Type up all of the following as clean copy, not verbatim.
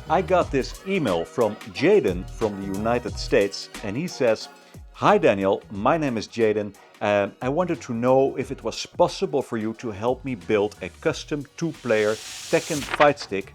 I got this email from Jayden from the United States, and he says, "Hi Daniel, my name is Jayden. I wanted to know if it was possible for you to help me build a custom two-player Tekken fight stick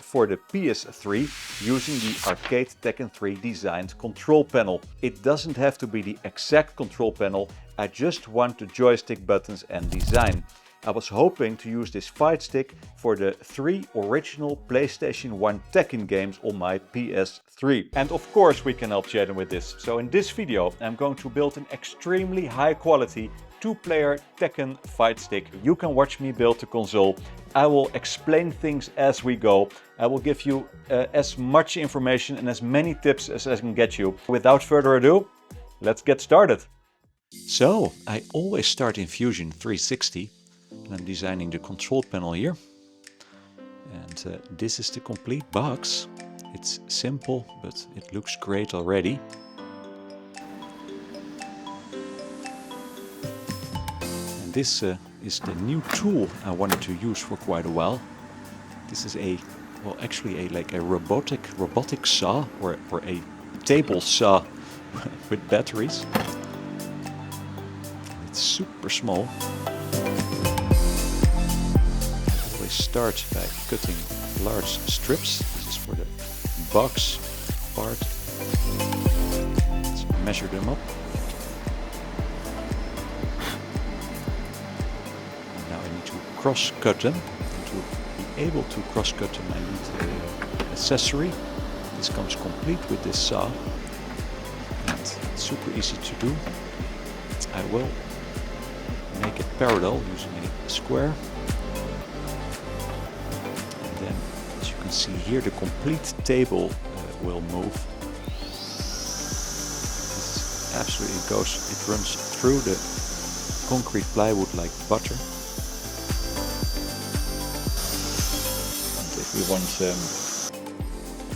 for the PS3 using the arcade Tekken 3 designed control panel. It doesn't have to be the exact control panel, I just want the joystick buttons and design. I was hoping to use this fight stick for the 3 original PlayStation 1 Tekken games on my PS3. And of course we can help Jayden with this. So in this video I'm going to build an extremely high quality two-player Tekken fight stick. You can watch me build the console. I will explain things as we go. I will give you as much information and as many tips as I can get you. Without further ado, let's get started. So I always start in Fusion 360. I'm designing the control panel here, and this is the complete box. It's simple, but it looks great already. And this is the new tool I wanted to use for quite a while. This is like a robotic saw or a table saw with batteries. It's super small. Start by cutting large strips. This is for the box part. Let's measure them up. And now I need to cross cut them. And to be able to cross cut them I need an accessory. This comes complete with this saw. And it's super easy to do. I will make it parallel using a square. As you can see here, the complete table will move. This absolutely it runs through the concrete plywood like butter. And if we want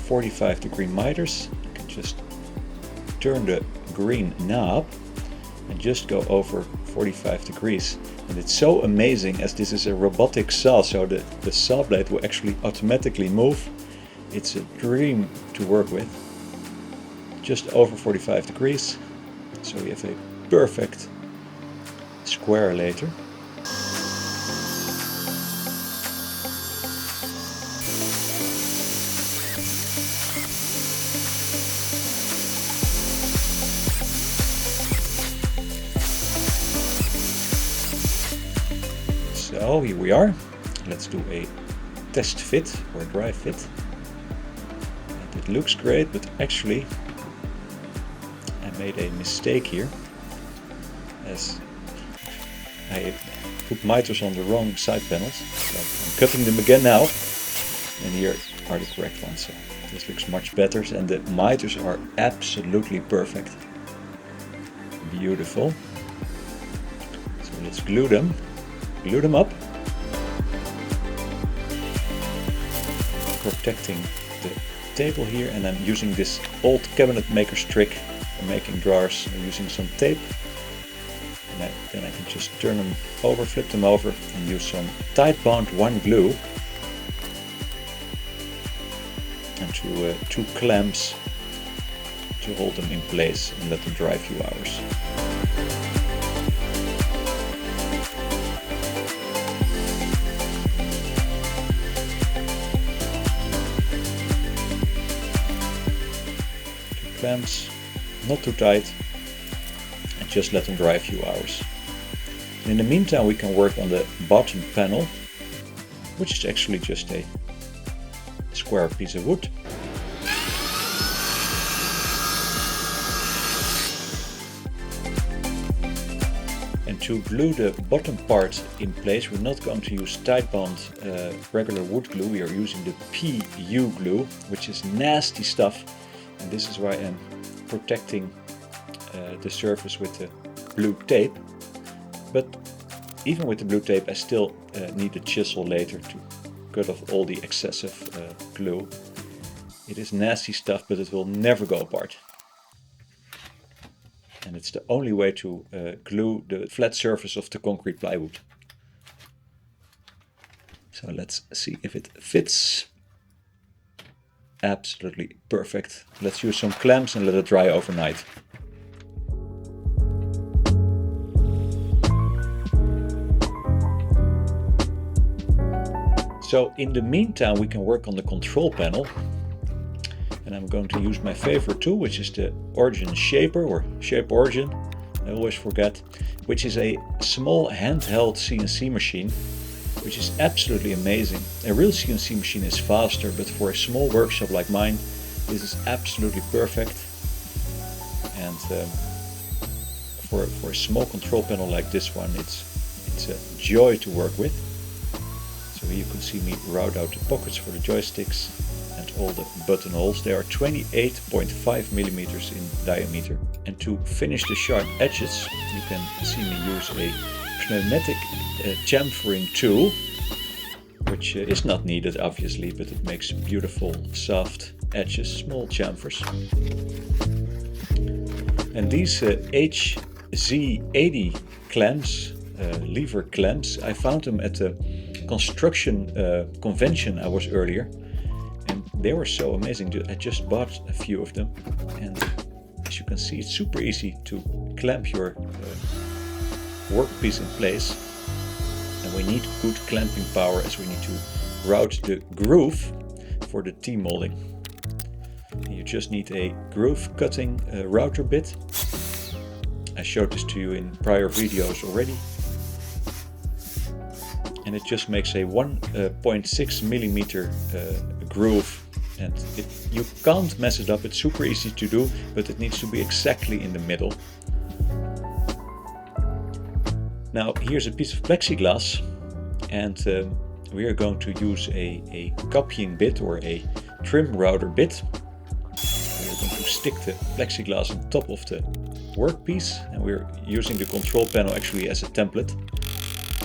45-degree miters, you can just turn the green knob and just go over 45 degrees. And it's so amazing, as this is a robotic saw, so the saw blade will actually automatically move. It's a dream to work with. Just over 45 degrees. So we have a perfect square later. So here we are. Let's do a test fit or dry fit. And it looks great, but actually I made a mistake here, as I put miters on the wrong side panels. So I'm cutting them again now, and here are the correct ones. So this looks much better, and the miters are absolutely perfect. Beautiful. So let's glue them up, protecting the table here, and I'm using this old cabinet maker's trick for making drawers using some tape. And then I can just turn them over, flip them over, and use some Titebond 1 glue and two clamps to hold them in place and let them dry a few hours. Clamps, not too tight, and just let them dry a few hours. And in the meantime we can work on the bottom panel, which is actually just a square piece of wood. And to glue the bottom part in place, we're not going to use Titebond regular wood glue, we are using the PU glue, which is nasty stuff. And this is why I'm protecting the surface with the blue tape. But even with the blue tape I still need a chisel later to cut off all the excessive glue. It is nasty stuff, but it will never go apart. And it's the only way to glue the flat surface of the concrete plywood. So let's see if it fits. absolutely perfect. Let's use some clamps and let it dry overnight. So in the meantime, we can work on the control panel. And I'm going to use my favorite tool, which is the Origin Shaper, or Shape Origin, I always forget, which is a small handheld CNC machine, which is absolutely amazing. A real CNC machine is faster, but for a small workshop like mine, this is absolutely perfect. And for a small control panel like this one, it's a joy to work with. So here you can see me route out the pockets for the joysticks and all the button holes. They are 28.5 millimeters in diameter. And to finish the sharp edges, you can see me use a pneumatic chamfering tool, which is not needed obviously, but it makes beautiful soft edges, small chamfers. And these HZ80 clamps, lever clamps, I found them at the construction convention I was earlier, and they were so amazing. I just bought a few of them, and as you can see, it's super easy to clamp your workpiece in place. And we need good clamping power, as we need to route the groove for the T-molding. You just need a groove cutting router bit. I showed this to you in prior videos already. And it just makes a 1.6 millimeter groove, and you can't mess it up. It's super easy to do, but it needs to be exactly in the middle. Now here's a piece of plexiglass, and we are going to use a copying bit or a trim router bit. We are going to stick the plexiglass on top of the workpiece, and we're using the control panel actually as a template.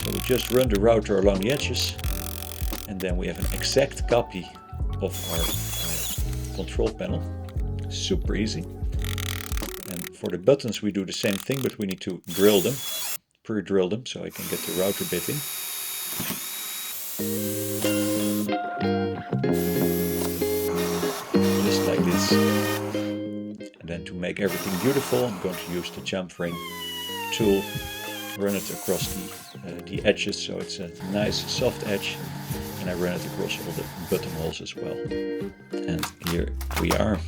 So we just run the router along the edges, and then we have an exact copy of our control panel. Super easy. And for the buttons we do the same thing, but we need to drill them, pre-drill them, so I can get the router bit in. Just like this. And then to make everything beautiful, I'm going to use the chamfering tool, run it across the edges, so it's a nice soft edge, and I run it across all the button holes as well. And here we are,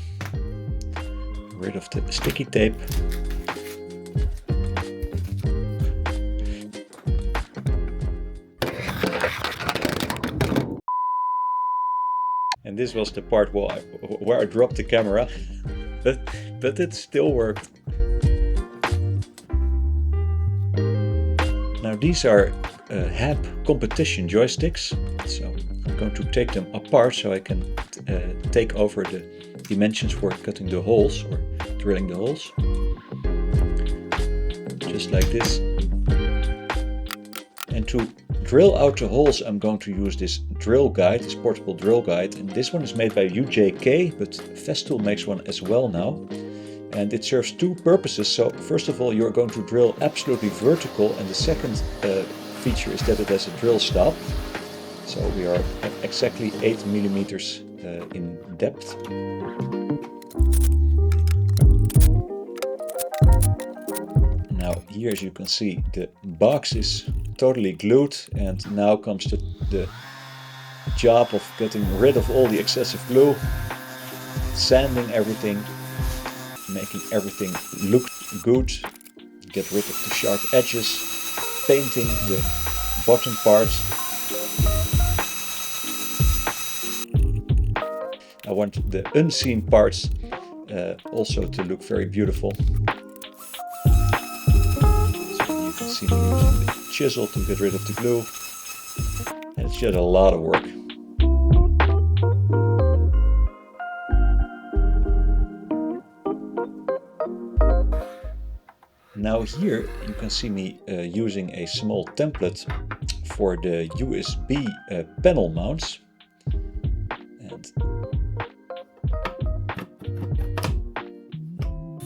rid of the sticky tape. And this was the part where I dropped the camera, but it still worked. Now these are HAB competition joysticks, so I'm going to take them apart so I can take over the dimensions for cutting the holes or drilling the holes. Just like this. And to drill out the holes, I'm going to use this drill guide, this portable drill guide, and this one is made by UJK, but Festool makes one as well now. And it serves two purposes. So first of all, you're going to drill absolutely vertical, and the second feature is that it has a drill stop. So we are at exactly 8 millimeters in depth. Now here, as you can see, the box is totally glued, and now comes the job of getting rid of all the excessive glue, sanding everything, making everything look good, get rid of the sharp edges, painting the bottom parts. I want the unseen parts also to look very beautiful. So you can see me using the chisel to get rid of the glue, and it's just a lot of work. Now here you can see me using a small template for the USB panel mounts, and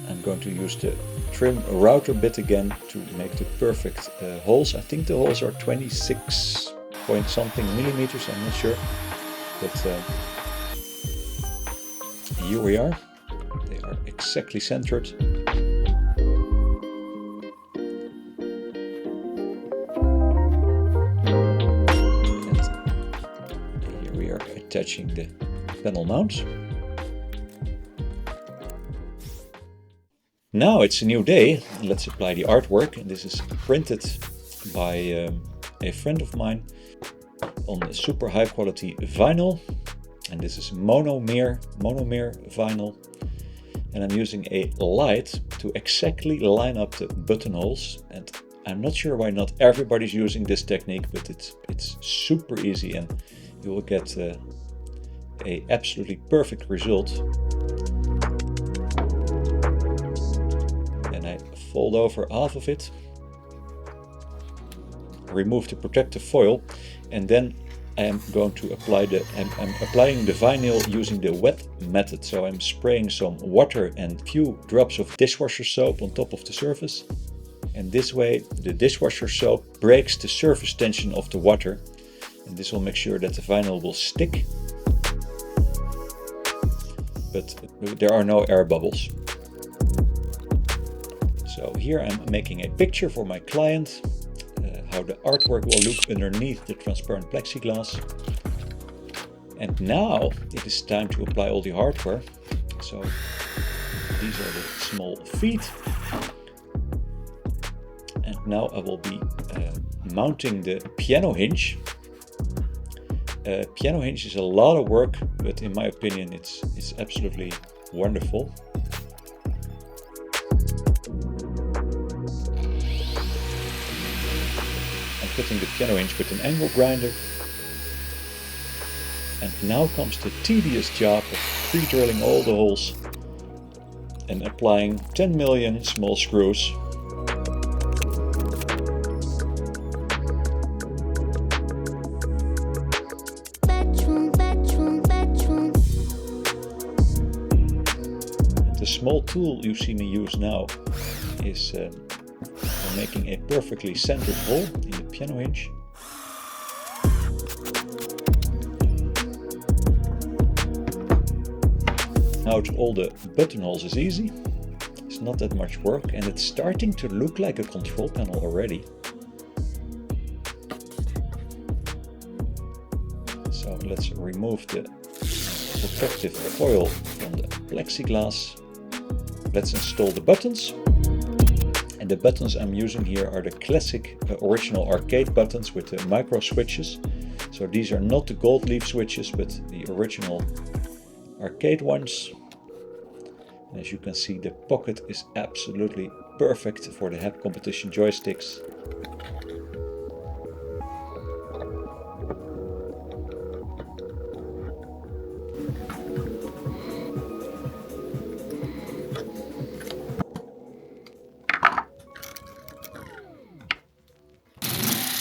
I'm going to use the trim router bit again to make the perfect holes. I think the holes are 26 point something millimeters, I'm not sure, but here we are. They are exactly centered. And here we are attaching the panel mount. Now it's a new day. Let's apply the artwork. And this is printed by a friend of mine on super high quality vinyl. And this is monomer vinyl. And I'm using a light to exactly line up the buttonholes. And I'm not sure why not everybody's using this technique, but it's super easy and you will get a absolutely perfect result. And I fold over half of it, remove the protective foil, and then I am going to apply I'm applying the vinyl using the wet method. So I'm spraying some water and few drops of dishwasher soap on top of the surface. And this way the dishwasher soap breaks the surface tension of the water. And this will make sure that the vinyl will stick. But there are no air bubbles. So here I'm making a picture for my client. How the artwork will look underneath the transparent plexiglass. And now it is time to apply all the hardware. So these are the small feet. And now I will be mounting the piano hinge. Piano hinge is a lot of work, but in my opinion it's absolutely wonderful. Putting the piano hinge with an angle grinder. And now comes the tedious job of pre-drilling all the holes and applying 10 million small screws. The small tool you see me use now is making a perfectly centered hole in the piano hinge. Now to all the buttonholes is easy. It's not that much work and it's starting to look like a control panel already. So let's remove the protective foil from the plexiglass. Let's install the buttons. And the buttons I'm using here are the classic original arcade buttons with the micro switches. So these are not the gold leaf switches, but the original arcade ones. And as you can see, the pocket is absolutely perfect for the head competition joysticks.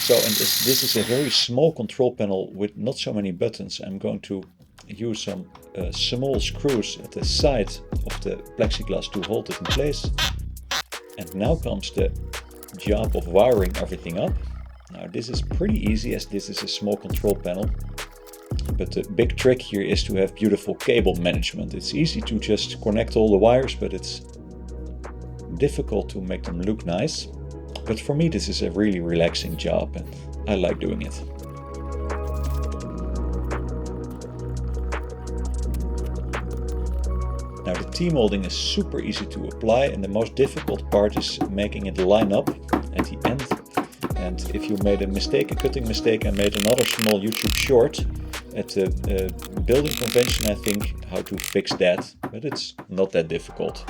So, and this is a very small control panel with not so many buttons. I'm going to use some small screws at the side of the plexiglass to hold it in place. And now comes the job of wiring everything up. Now this is pretty easy as this is a small control panel. But the big trick here is to have beautiful cable management. It's easy to just connect all the wires, but it's difficult to make them look nice. But for me this is a really relaxing job and I like doing it. Now the T-molding is super easy to apply and the most difficult part is making it line up at the end. And if you made a mistake, a cutting mistake, I made another small YouTube short at the building convention, I think, how to fix that, but it's not that difficult.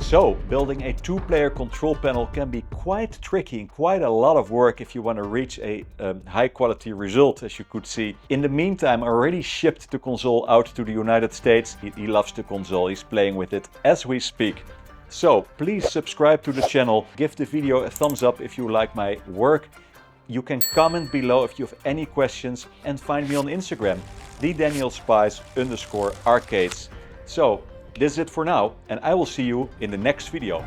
So, building a two-player control panel can be quite tricky and quite a lot of work if you want to reach a high-quality result, as you could see. In the meantime, I already shipped the console out to the United States. He loves the console, he's playing with it as we speak. So, please subscribe to the channel, give the video a thumbs up if you like my work. You can comment below if you have any questions and find me on Instagram, @DanielSpies_arcades. So, this is it for now, and I will see you in the next video.